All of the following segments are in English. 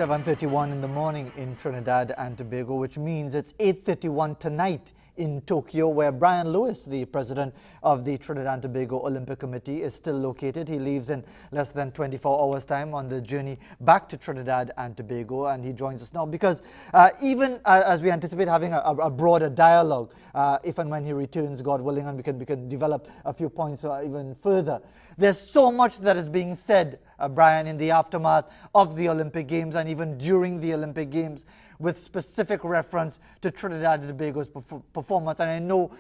7:31 in the morning in Trinidad and Tobago, which means it's 8:31 tonight in Tokyo, where Brian Lewis, the president of the Trinidad and Tobago Olympic Committee, is still located. He leaves in less than 24 hours' time on the journey back to Trinidad and Tobago, and he joins us now because even as we anticipate having a broader dialogue, if and when he returns, God willing, and we can develop a few points even further. There's so much that is being said, Brian, in the aftermath of the Olympic Games and even during the Olympic Games, with specific reference to Trinidad and Tobago's performance. And I know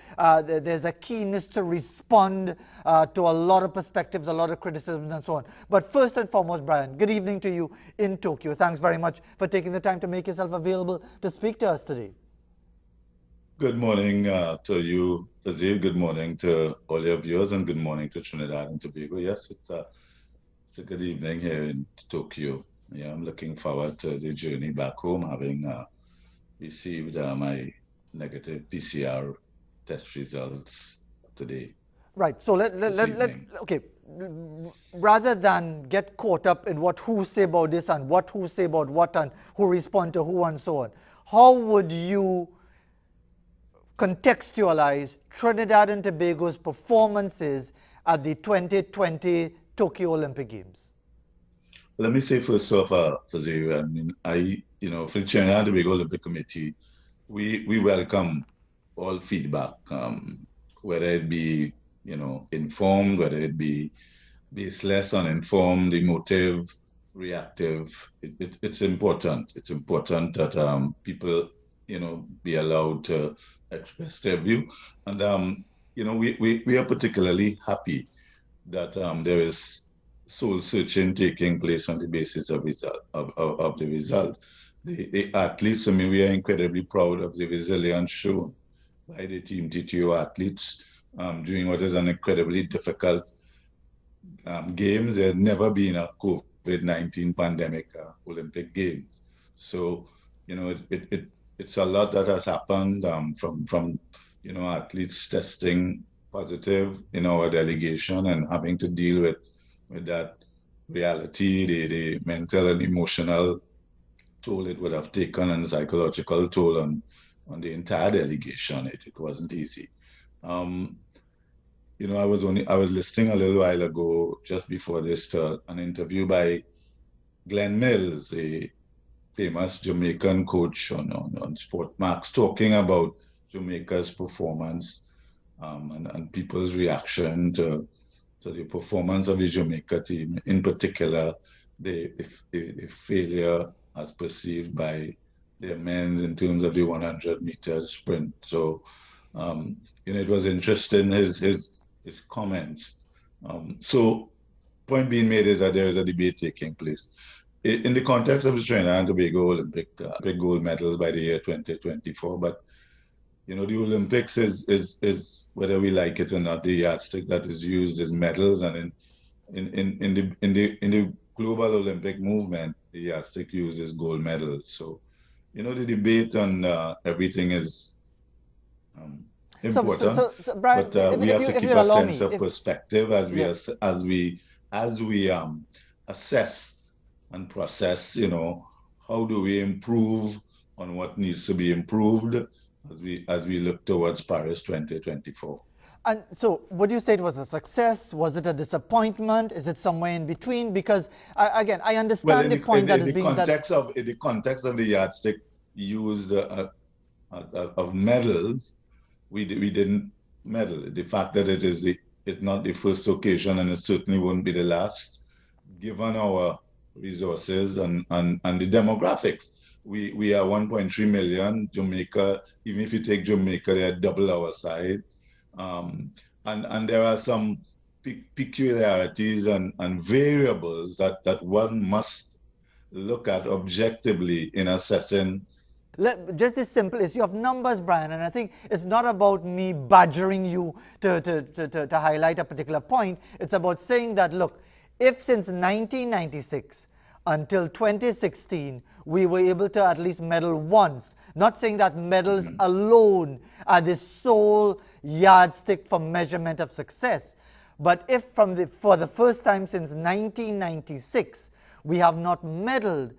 there's a keenness to respond to a lot of perspectives, a lot of criticisms and so on. But first and foremost, Brian, good evening to you in Tokyo. Thanks very much for taking the time to make yourself available to speak to us today. Good morning to you, Fazil. Good morning to all your viewers, and good morning to Trinidad and Tobago. Yes, it's a good evening here in Tokyo. Yeah, I'm looking forward to the journey back home, having received my negative PCR test results today. Right. So okay. Rather than get caught up in who say about this and who say about what and who respond to who and so on, how would you contextualize Trinidad and Tobago's performances at the 2020 Tokyo Olympic Games? Let me say first off, Fazil, I mean, for the Trinidad and Tobago Olympic Committee, we welcome all feedback, whether it be, informed, whether it be baseless, uninformed, emotive, reactive. It's important. It's important that people, be allowed to express their view. And, we are particularly happy that there is soul searching taking place on the basis of the result. The athletes, I mean, we are incredibly proud of the resilience shown by the Team TTO athletes during what is an incredibly difficult games. There's never been a COVID-19 pandemic Olympic Games. So, it's a lot that has happened from athletes testing positive in our delegation and having to deal with that reality, the mental and emotional toll it would have taken, and psychological toll on the entire delegation. It wasn't easy. I was listening a little while ago, just before this, to an interview by Glenn Mills, a famous Jamaican coach on Sport Max, talking about Jamaica's performance and people's reaction to the performance of the Jamaica team, in particular, the failure as perceived by their men in terms of the 100 meters sprint. So, it was interesting, his comments. So, point being made is that there is a debate taking place. In the context of the Trinidad and Tobago Olympic gold medals by the year 2024, but the Olympics is whether we like it or not, the yardstick that is used is medals, and in the global Olympic movement, the yardstick used is gold medals. So, the debate on everything is important, so Brian, but we have to keep a sense of perspective as we assess and process. How do we improve on what needs to be improved as we look towards Paris 2024. And so, would you say it was a success? Was it a disappointment? Is it somewhere in between? Because again, I understand the point that is being in the context of the yardstick used of medals, we didn't medal. The fact that it's not the first occasion, and it certainly won't be the last, given our resources and the demographics. We are 1.3 million. Jamaica, even if you take Jamaica, they are double our size. And there are some peculiarities and variables that one must look at objectively in assessing. Just as simple as you have numbers, Brian, and I think it's not about me badgering you to highlight a particular point. It's about saying that, look, if since 1996 until 2016, we were able to at least medal once. Not saying that medals alone are the sole yardstick for measurement of success. But if for the first time since 1996, we have not medaled,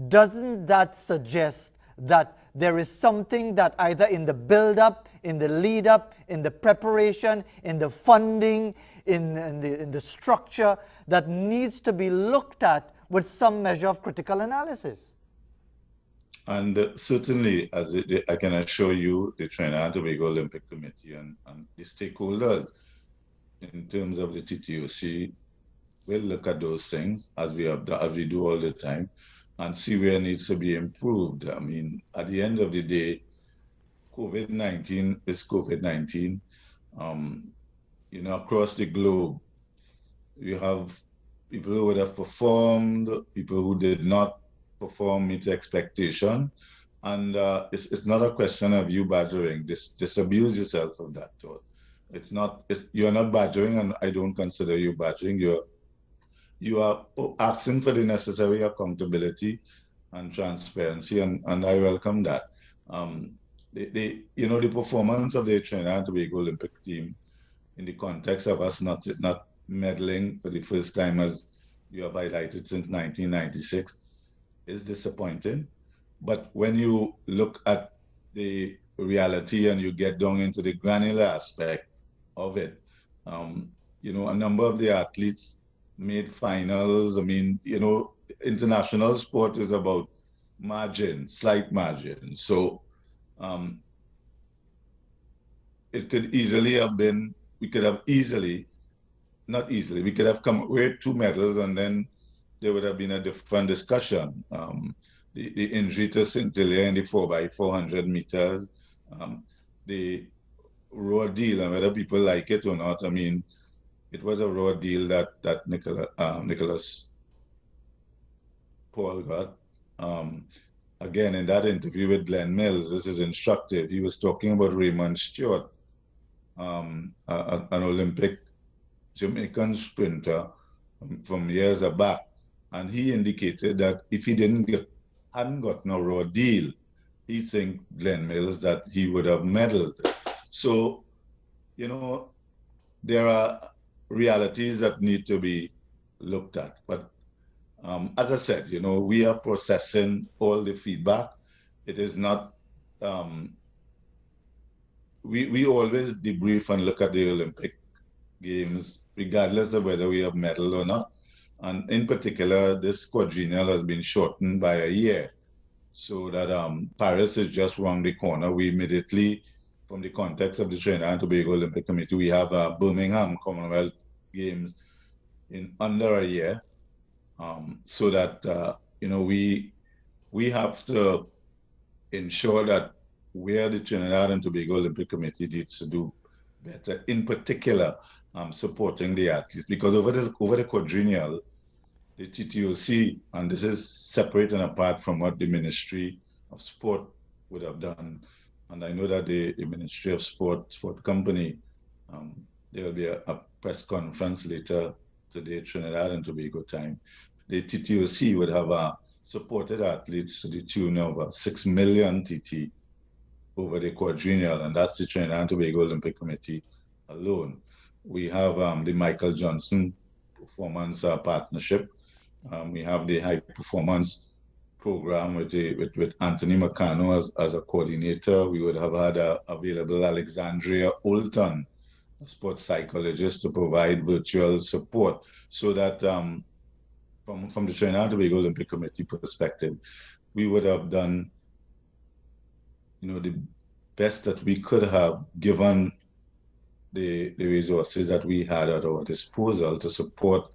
doesn't that suggest that there is something that either in the build-up, in the lead-up, in the preparation, in the funding, in the structure that needs to be looked at with some measure of critical analysis? And certainly, I can assure you, the Trinidad and Tobago Olympic Committee and the stakeholders in terms of the TTOC will look at those things as we do all the time and see where it needs to be improved. I mean, at the end of the day, COVID-19 is COVID-19. Across the globe, you have people who would have performed, people who did not perform, meet expectation. And it's not a question of you badgering. Disabuse yourself of that thought. You're not badgering, and I don't consider you badgering. You are asking for the necessary accountability and transparency, and I welcome that. The performance of the Trinidad and Tobago Olympic team in the context of us not medaling for the first time, as you have highlighted, since 1996, is disappointing. But when you look at the reality and you get down into the granular aspect of it, a number of the athletes made finals. I mean, international sport is about margin, slight margin. So it could easily have been, we could have come with 2 medals, and then there would have been a different discussion. The injury to Scintilla in the 4x400 meters, the raw deal, and whether people like it or not, I mean, it was a raw deal that Nicholas Paul got. Again, in that interview with Glenn Mills, this is instructive. He was talking about Raymond Stewart, an Olympic Jamaican sprinter from years back, and he indicated that if he hadn't gotten a raw deal, he think Glenn Mills that he would have medaled. So, there are realities that need to be looked at. But as I said, we are processing all the feedback. It is not, we always debrief and look at the Olympic Games, regardless of whether we have medal or not. And in particular, this quadrennial has been shortened by a year, so that Paris is just around the corner. We immediately, from the context of the Trinidad and Tobago Olympic Committee, we have Birmingham Commonwealth Games in under a year, so that we have to ensure that where the Trinidad and Tobago Olympic Committee needs to do better, in particular, supporting the athletes, because over the quadrennial, the TTOC, and this is separate and apart from what the Ministry of Sport would have done, and I know that the Ministry of Sport Company, there will be a press conference later today, Trinidad and Tobago time. The TTOC would have supported athletes to the tune of 6 million TT over the quadrennial, and that's the Trinidad and Tobago Olympic Committee alone. We have the Michael Johnson Performance Partnership. We have the High Performance Program with Anthony Macano as a coordinator. We would have had available Alexandria Olton, a sports psychologist, to provide virtual support, so that from the Trinidad and Tobago Olympic Committee perspective, we would have done the best that we could have, given the resources that we had at our disposal to support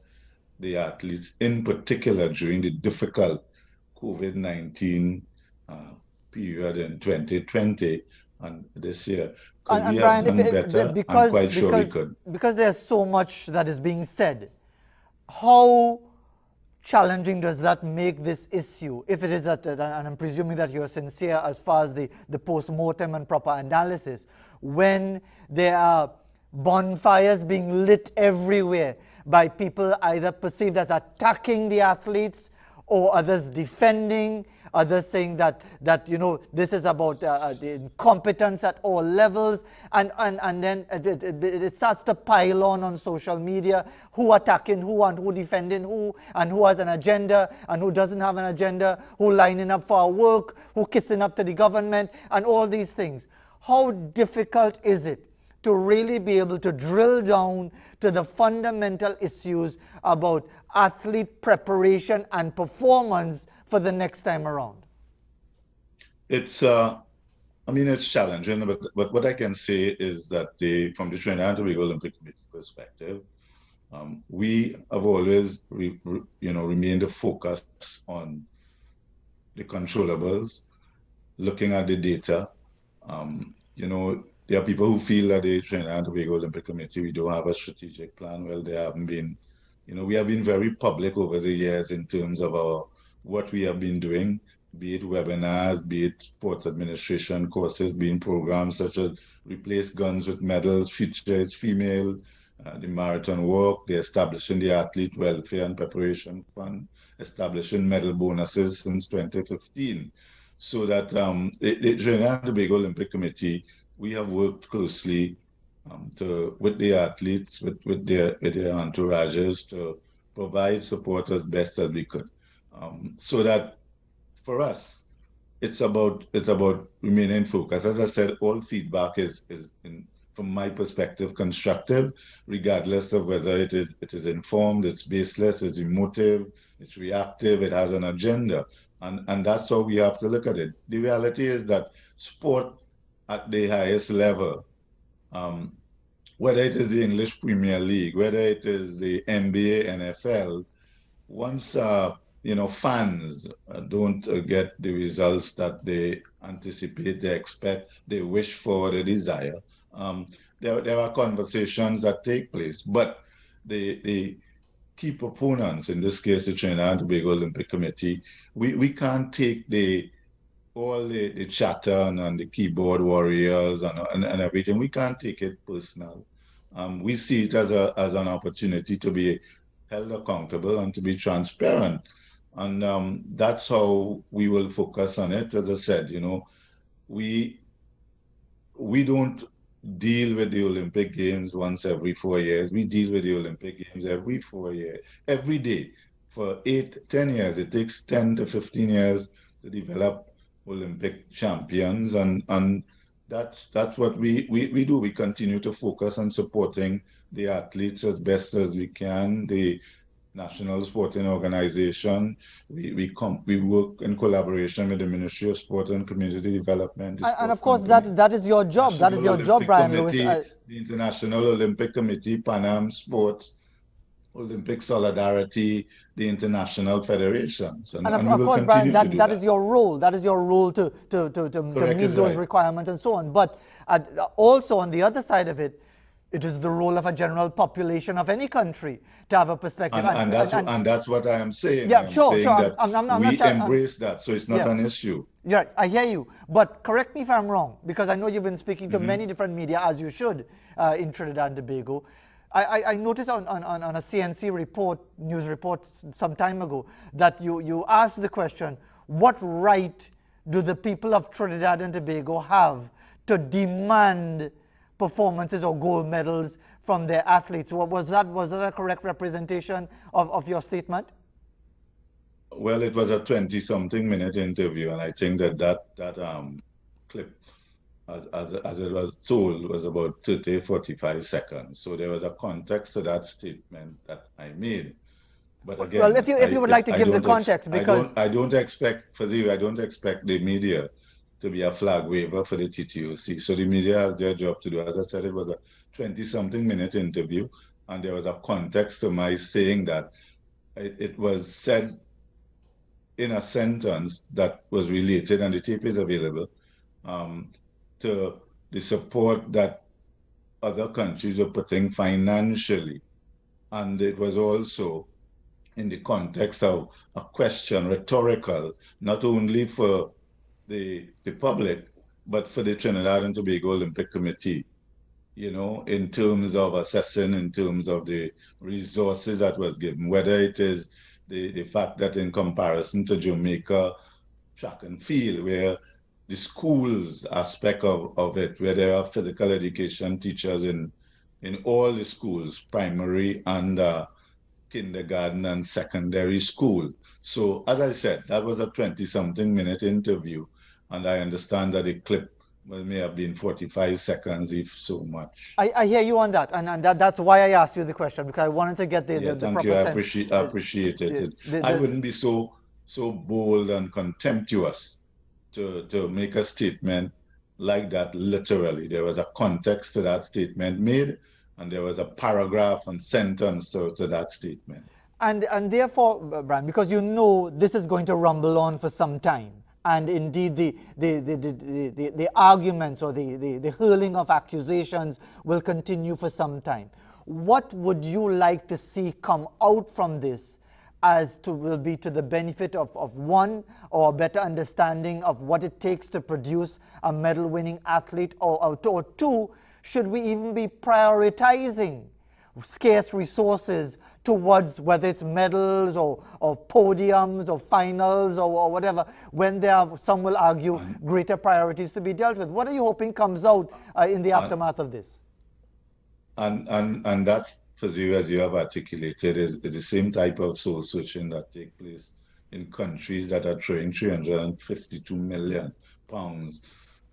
the athletes, in particular during the difficult COVID-19 period in 2020 and this year. Could we have done better? I'm quite sure we could. Because there's so much that is being said, how challenging does that make this issue? If it is that, and I'm presuming that you're sincere as far as the post-mortem and proper analysis, when there are bonfires being lit everywhere by people either perceived as attacking the athletes or others defending, others saying that this is about the incompetence at all levels, and then it starts to pile on social media, who attacking who and who defending who, and who has an agenda and who doesn't have an agenda, who lining up for our work, who kissing up to the government, and all these things. How difficult is it to really be able to drill down to the fundamental issues about athlete preparation and performance for the next time around? It's it's challenging, but what I can say is that from the Trinidad and Tobago Olympic Committee perspective, we have always remained focused on the controllables, looking at the data. There are people who feel that the Trinidad and Tobago Olympic Committee, we don't have a strategic plan. Well, they haven't been, we have been very public over the years in terms of what we have been doing, be it webinars, be it sports administration courses, being programs such as Replace Guns with Medals, Future is Female, the Marathon Walk, the establishing the Athlete Welfare and Preparation Fund, establishing medal bonuses since 2015. So that the Trinidad and Tobago Olympic Committee, we have worked closely with the athletes, with their entourages, to provide support as best as we could. So that for us, it's about remaining focused. As I said, all feedback is from my perspective, constructive, regardless of whether it is informed, it's baseless, it's emotive, it's reactive, it has an agenda. And that's how we have to look at it. The reality is that sport at the highest level, whether it is the English Premier League, whether it is the NBA, NFL, once fans don't get the results that they anticipate, they expect, they wish for, they desire, there are conversations that take place. But the key proponents, in this case the Trinidad and Tobago Olympic Committee, we can't take all the chatter and the keyboard warriors and everything. We can't take it personal. We see it as an opportunity to be held accountable and to be transparent. And that's how we will focus on it. As I said, we don't deal with the Olympic Games once every 4 years. We deal with the Olympic Games every 4 years, every day. For 8-10 years, it takes 10 to 15 years to develop Olympic champions, and that's what we do. We continue to focus on supporting the athletes as best as we can. The National Sporting Organization, we work in collaboration with the Ministry of Sport and Community Development. And of course, that is your job. That is your job, Brian Lewis. The International Olympic Committee, Pan Am Sports, Olympic Solidarity, the international federations. And of course, Brian, that is your role. That is your role to meet those requirements and so on. But also on the other side of it, it is the role of a general population of any country to have a perspective. And that's what I am saying. Yeah, sure. We embrace that, so it's not an issue. Yeah, I hear you. But correct me if I'm wrong, because I know you've been speaking to many different media, as you should, in Trinidad and Tobago. I noticed on a CNC news report some time ago, that you asked the question, what right do the people of Trinidad and Tobago have to demand performances or gold medals from their athletes? Was that a correct representation of your statement? Well, it was a 20-something minute interview, and I think that clip, as it was told, was about 45 seconds. So there was a context to that statement that I made. But again, well, if you would like to give the context, because I don't expect the media to be a flag waver for the TTOC. So the media has their job to do. As I said, it was a 20-something minute interview, and there was a context to my saying that it was said in a sentence that was related, and the tape is available, to the support that other countries were putting financially. And it was also in the context of a question, rhetorical, not only for the public, but for the Trinidad and Tobago Olympic Committee, in terms of assessing, in terms of the resources that was given, whether it is the fact that in comparison to Jamaica, track and field, where the schools aspect of it, where there are physical education teachers in all the schools, primary and kindergarten and secondary school. So as I said, that was a 20-something minute interview, and I understand that the clip may have been 45 seconds, if so much. I hear you on that, and that's why I asked you the question, because I wanted to get the Thank proper you. I sense. appreciate it. I wouldn't be so bold and contemptuous to make a statement like that literally. There was a context to that statement made, and there was a paragraph and sentence to that statement. And therefore, Brian, because you know this is going to rumble on for some time, and indeed the arguments or the hurling of accusations will continue for some time, what would you like to see come out from this as to will be to the benefit of one, or a better understanding of what it takes to produce a medal-winning athlete, or two, should we even be prioritizing scarce resources towards whether it's medals or podiums or finals or whatever, when there are, some will argue, greater priorities to be dealt with? What are you hoping comes out in the aftermath of this? And that, Fazil, as you have articulated, is the same type of soul searching that takes place in countries that are throwing £352 million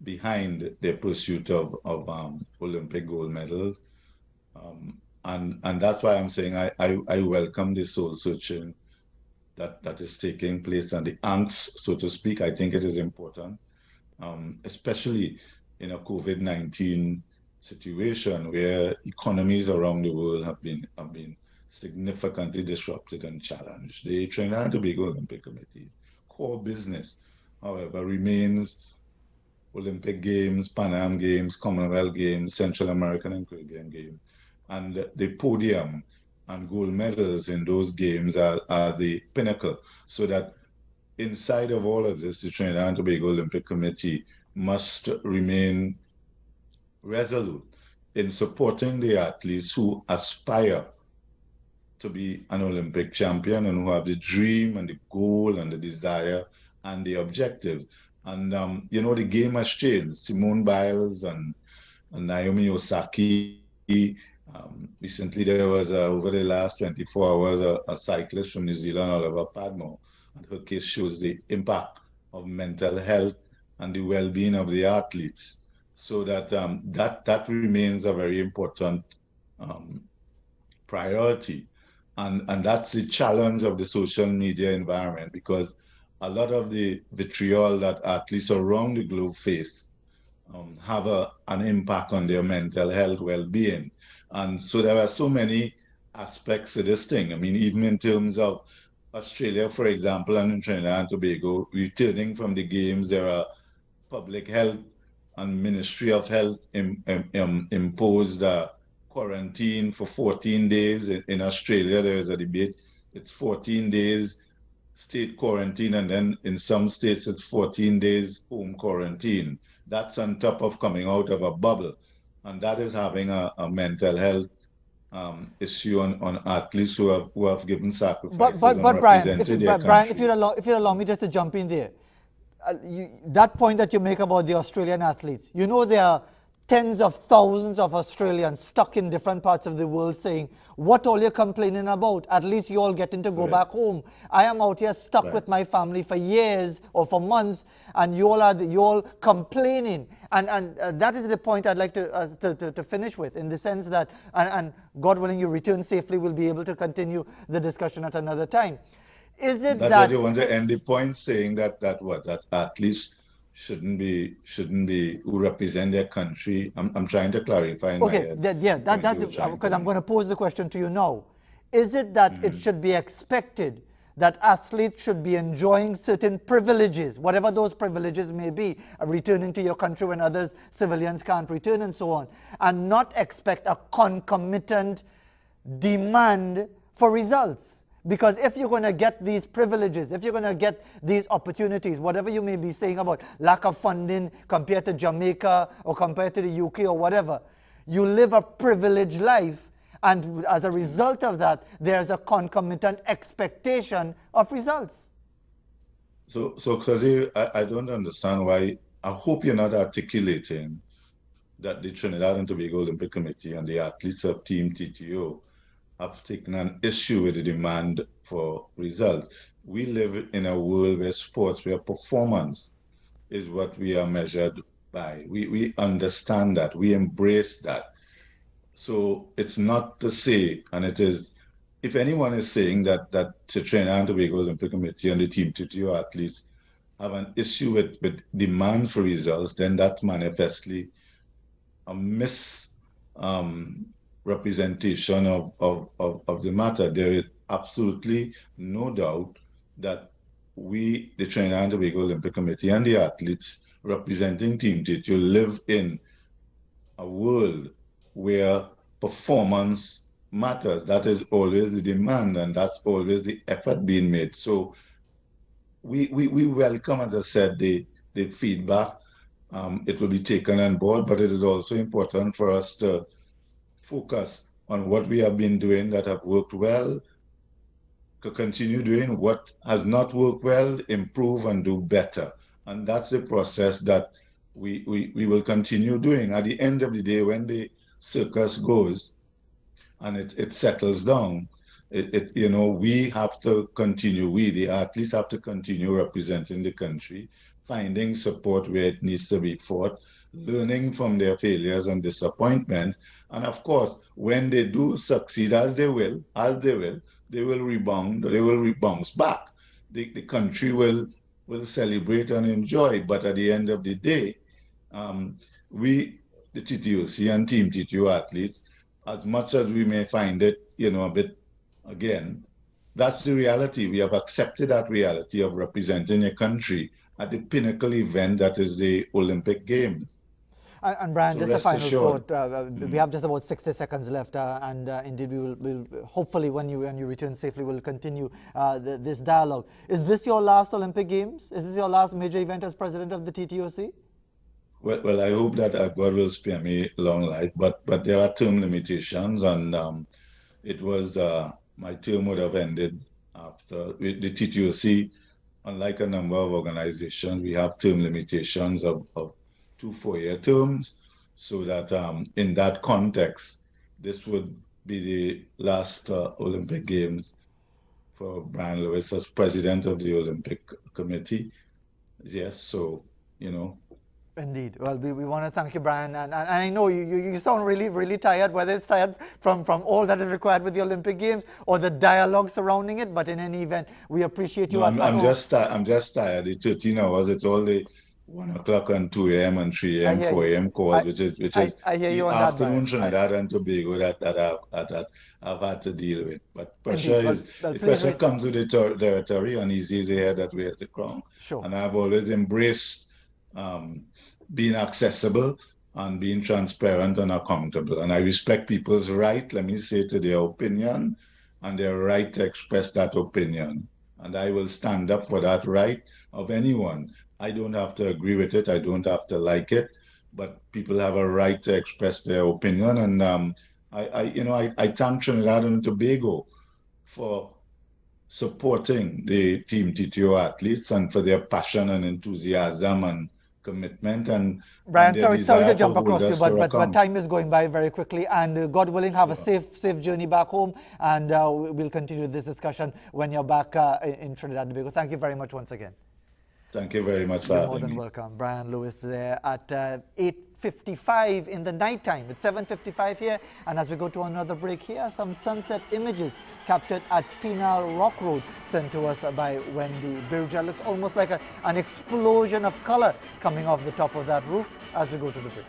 behind their pursuit of Olympic gold medals. And that's why I'm saying I welcome the soul searching that is taking place, and the angst, so to speak. I think it is important, especially in a COVID-19 situation where economies around the world have been significantly disrupted and challenged. The Trinidad and Tobago Olympic Committee's core business, however, remains Olympic Games, Pan Am Games, Commonwealth Games, Central American and Caribbean Games. And the podium and gold medals in those games are the pinnacle. So that inside of all of this, the Trinidad and Tobago Olympic Committee must remain resolute in supporting the athletes who aspire to be an Olympic champion and who have the dream and the goal and the desire and the objective. And, the game has changed. Simone Biles and Naomi Osaka. Recently, there was, over the last 24 hours, a cyclist from New Zealand, Oliver Padmore, and her case shows the impact of mental health and the well-being of the athletes. So that that remains a very important priority. And that's the challenge of the social media environment, because a lot of the vitriol that athletes around the globe face have an impact on their mental health well-being. And so there are so many aspects to this thing. I mean, even in terms of Australia, for example, and in Trinidad and Tobago, returning from the games, there are public health and Ministry of Health imposed a quarantine for 14 days. In Australia, there is a debate. It's 14 days state quarantine, and then in some states, it's 14 days home quarantine. That's on top of coming out of a bubble. And that is having a mental health issue on athletes who have given sacrifices but and Brian, represented their country. Brian, if you allow me just to jump in there, that point that you make about the Australian athletes, there are tens of thousands of Australians stuck in different parts of the world saying, what all you're complaining about? At least you all getting to go back home. I am out here stuck with my family for years or for months, and you all complaining. And that is the point I'd like to finish with, in the sense that, and God willing you return safely, we'll be able to continue the discussion at another time. Is it That's what you want to end the point, saying that athletes shouldn't be who represent their country? I'm trying to clarify. Okay, that's because I'm going to pose the question to you now. Is it that it should be expected that athletes should be enjoying certain privileges, whatever those privileges may be, returning to your country when others, civilians, can't return and so on, and not expect a concomitant demand for results? Because if you're going to get these privileges, if you're going to get these opportunities, whatever you may be saying about lack of funding compared to Jamaica or compared to the UK or whatever, you live a privileged life, and as a result of that, there's a concomitant expectation of results. So Kazi, I don't understand why. I hope you're not articulating that the Trinidad and Tobago Olympic Committee and the athletes of Team TTO have taken an issue with the demand for results. We live in a world where sports, where performance is what we are measured by. We understand that, we embrace that. So it's not to say, and it is, if anyone is saying that the Trinidad and Tobago Olympic Committee and the Team TTO athletes have an issue with demand for results, then that's manifestly a misrepresentation of the matter. There is absolutely no doubt that we, the Trinidad and Tobago Olympic Committee and the athletes representing Team TTO, live in a world where performance matters. That is always the demand, and that's always the effort being made. So we welcome, as I said, the feedback. It will be taken on board, but it is also important for us to focus on what we have been doing that have worked well, to continue doing what has not worked well, improve and do better. And that's the process that we will continue doing. At the end of the day, when the circus goes and it settles down, we have to continue, we, the athletes, have to continue representing the country, finding support where it needs to be fought, learning from their failures and disappointments. And of course, when they do succeed, as they will, they will rebound, they will bounce back. The country will celebrate and enjoy. But at the end of the day, we, the TTOC and Team TTO athletes, as much as we may find it, a bit, again, that's the reality. We have accepted that reality of representing a country at the pinnacle event that is the Olympic Games. And Brian, So just a rest final assured. thought. We have just about 60 seconds left, and indeed we'll hopefully when you return safely, we'll continue this dialogue. Is this your last Olympic Games? Is this your last major event as president of the TTOC? Well, I hope that God will spare me long life, but there are term limitations, and it was my term would have ended after the TTOC. Unlike a number of organizations, we have term limitations of 2 4-year terms, so that in that context, this would be the last Olympic Games for Brian Lewis as president of the Olympic Committee. Yes, so, Indeed. Well, we want to thank you, Brian. And I know you sound really, really tired, whether it's tired from all that is required with the Olympic Games or the dialogue surrounding it. But in any event, we appreciate you. No, I'm just tired. The 13 hours, it's all the 1 o'clock and 2 a.m. and 3 a.m., 4 a.m. calls, which is I hear you the on that, afternoon Brian. Trinidad and Tobago that I've had to deal with. But Indeed, but please pressure wait. comes with the territory, and easy is the head that wears the crown. Sure. And I've always embraced being accessible and being transparent and accountable. And I respect people's right, let me say, to their opinion and their right to express that opinion. And I will stand up for that right of anyone. I don't have to agree with it. I don't have to like it, but people have a right to express their opinion. And I thank Trinidad and Tobago for supporting the Team TTO athletes and for their passion and enthusiasm and commitment and Brian, their sorry to desire jump hold across you, us to but account. time is going by very quickly, and God willing, have a safe journey back home, and we'll continue this discussion when you're back in Trinidad and Tobago. Thank you very much once again. Thank you very much for You're more having than me. welcome. Brian Lewis there at 8:55 in the night time. It's 7:55 here, and as we go to another break, here are some sunset images captured at Penal Rock Road, sent to us by Wendy Birja. Looks almost like an explosion of color coming off the top of that roof as we go to the break.